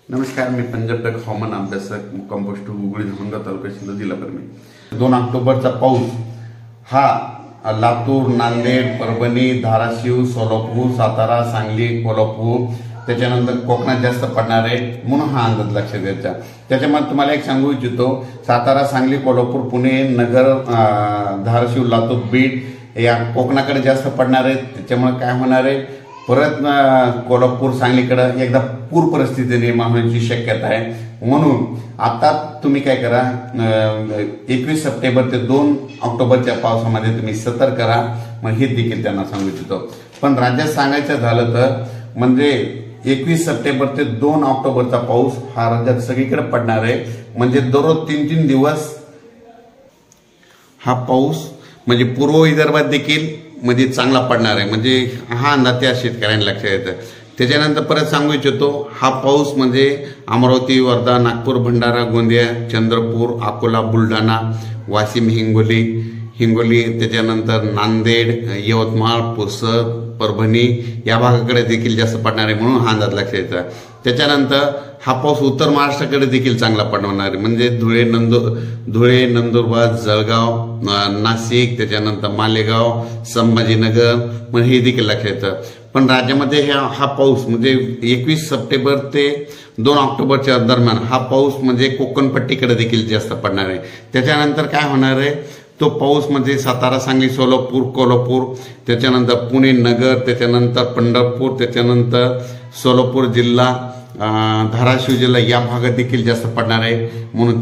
नमस्कार, मी पंजाब हवामान अभ्यासक मुक्काम पोस्ट हुगळी धामणगाव तालुका सिल्लोड जिल्हा परभणी। 2 ऑक्टोबरचा पाऊस हा लातूर, नांदेड, परभणी, धाराशिव, सोलापूर, सातारा, सांगली, कोल्हापूर त्याच्यानंतर कोकणात जास्त पडणार आहे म्हणून हा अंदाज लक्षात द्यायचा। त्याच्यामध्ये तुम्हाला एक सांगू इच्छितो, सातारा, सांगली, कोल्हापूर, पुणे, नगर, धाराशिव, लातूर, बीड या कोकणाकडे जास्त पडणार आहे। त्याच्यामुळे काय होणार आहे, परत कोल्हापूर, सांगलीकडे एकदा पूर परिस्थिती निर्माण होण्याची शक्यता आहे। म्हणून आता तुम्ही काय करा, 21 सप्टेंबर ते 2 ऑक्टोबरच्या पावसामध्ये तुम्ही सतर्क करा। मग हे देखील त्यांना सांगू इच्छितो। पण राज्यात सांगायचं झालं तर म्हणजे 21 सप्टेंबर ते 2 ऑक्टोबरचा पाऊस हा राज्यात सगळीकडे पडणार आहे। म्हणजे दररोज 3-3 दिवस हा पाऊस म्हणजे पूर्व विदर्भात देखील म्हणजे चांगला पडणार आहे। म्हणजे हा अंदाज त्या शेतकऱ्यांना लक्षात येतं। त्याच्यानंतर परत सांगू इच्छितो, हा पाऊस म्हणजे अमरावती, वर्धा, नागपूर, भंडारा, गोंदिया, चंद्रपूर, अकोला, बुलढाणा, वाशिम, हिंगोली त्याच्यानंतर नांदेड, यवतमाळ, पुसद, परभणी या भागाकडे देखील जास्त पडणार आहे म्हणून हा अंदाज लक्षात येतो। त्याच्यानंतर हा पाऊस उत्तर महाराष्ट्राकडे देखील चांगला पडणार आहे। म्हणजे धुळे, नंदुरबार, जळगाव, नाशिक, त्याच्यानंतर मालेगाव, संभाजीनगर म्हणजे हे देखील लक्षात येतं। पण राज्यामध्ये हा पाऊस म्हणजे 21 सप्टेंबर ते 2 ऑक्टोबरच्या दरम्यान हा पाऊस म्हणजे कोकणपट्टीकडे देखील जास्त पडणार आहे। त्याच्यानंतर काय होणार आहे, तो पाऊस म्हणजे सातारा, सांगली, सोलापूर, कोल्हापूर, त्याच्यानंतर पुणे, नगर, त्याच्यानंतर पंढरपूर, त्याच्यानंतर सोलापूर जिल्हा, धाराशिव जिल्हा या भागात देखील जास्त पडणार आहे। म्हणून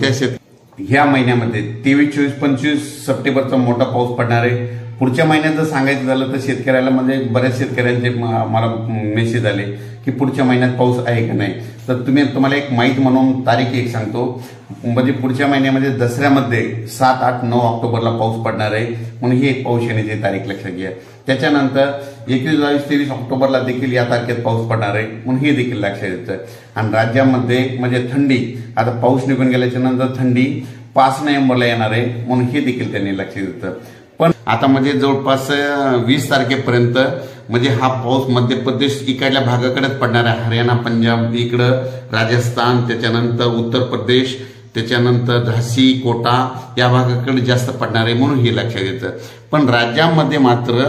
ह्या महिन्यामध्ये 23, 24, 25 सप्टेंबरचा मोठा पाऊस पडणार आहे। पुढच्या महिन्यात जर सांगायचं झालं तर शेतकऱ्याला म्हणजे बऱ्याच शेतकऱ्यांचे मला मेसेज आले की पुढच्या महिन्यात पाऊस आहे का नाही। तर तुम्हाला एक माहीत म्हणून तारीख एक सांगतो, म्हणजे पुढच्या महिन्यामध्ये दसऱ्यामध्ये 7, 8, 9 ऑक्टोबरला पाऊस पडणार आहे। म्हणून ही एक पाऊस येण्याची तारीख लक्षात घ्या। त्याच्यानंतर 21, 22, 23 ऑक्टोबरला देखील या तारखेत पाऊस पडणार आहे म्हणून हे देखील लक्षात येतं। आणि राज्यामध्ये म्हणजे थंडी, आता पाऊस निघून गेल्याच्या नंतर थंडी 5 नोव्हेंबरला येणार आहे म्हणून हे देखील त्यांनी लक्षात येतं। पण आता म्हणजे जवळपास 20 तारखेपर्यंत म्हणजे हा पाऊस मध्य प्रदेश इकडल्या भागाकडेच पडणार आहे। हरियाणा, पंजाब इकडं, राजस्थान, त्याच्यानंतर उत्तर प्रदेश, त्याच्यानंतर झाशी, कोटा या भागाकडे जास्त पडणार आहे म्हणून हे लक्षात येतं। पण राज्यामध्ये मात्र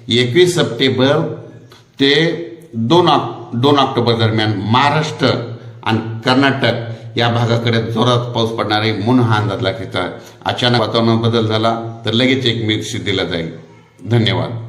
21 सप्टेंबर ते 2 ऑक्टोबर दरम्यान महाराष्ट्र आणि कर्नाटक या भागाकडे जोरात पाऊस पडणार आहे म्हणून हा अंदाज लागतो। अचानक वातावरणात बदल झाला तर लगेच एक मेसेज दिला जाईल। धन्यवाद।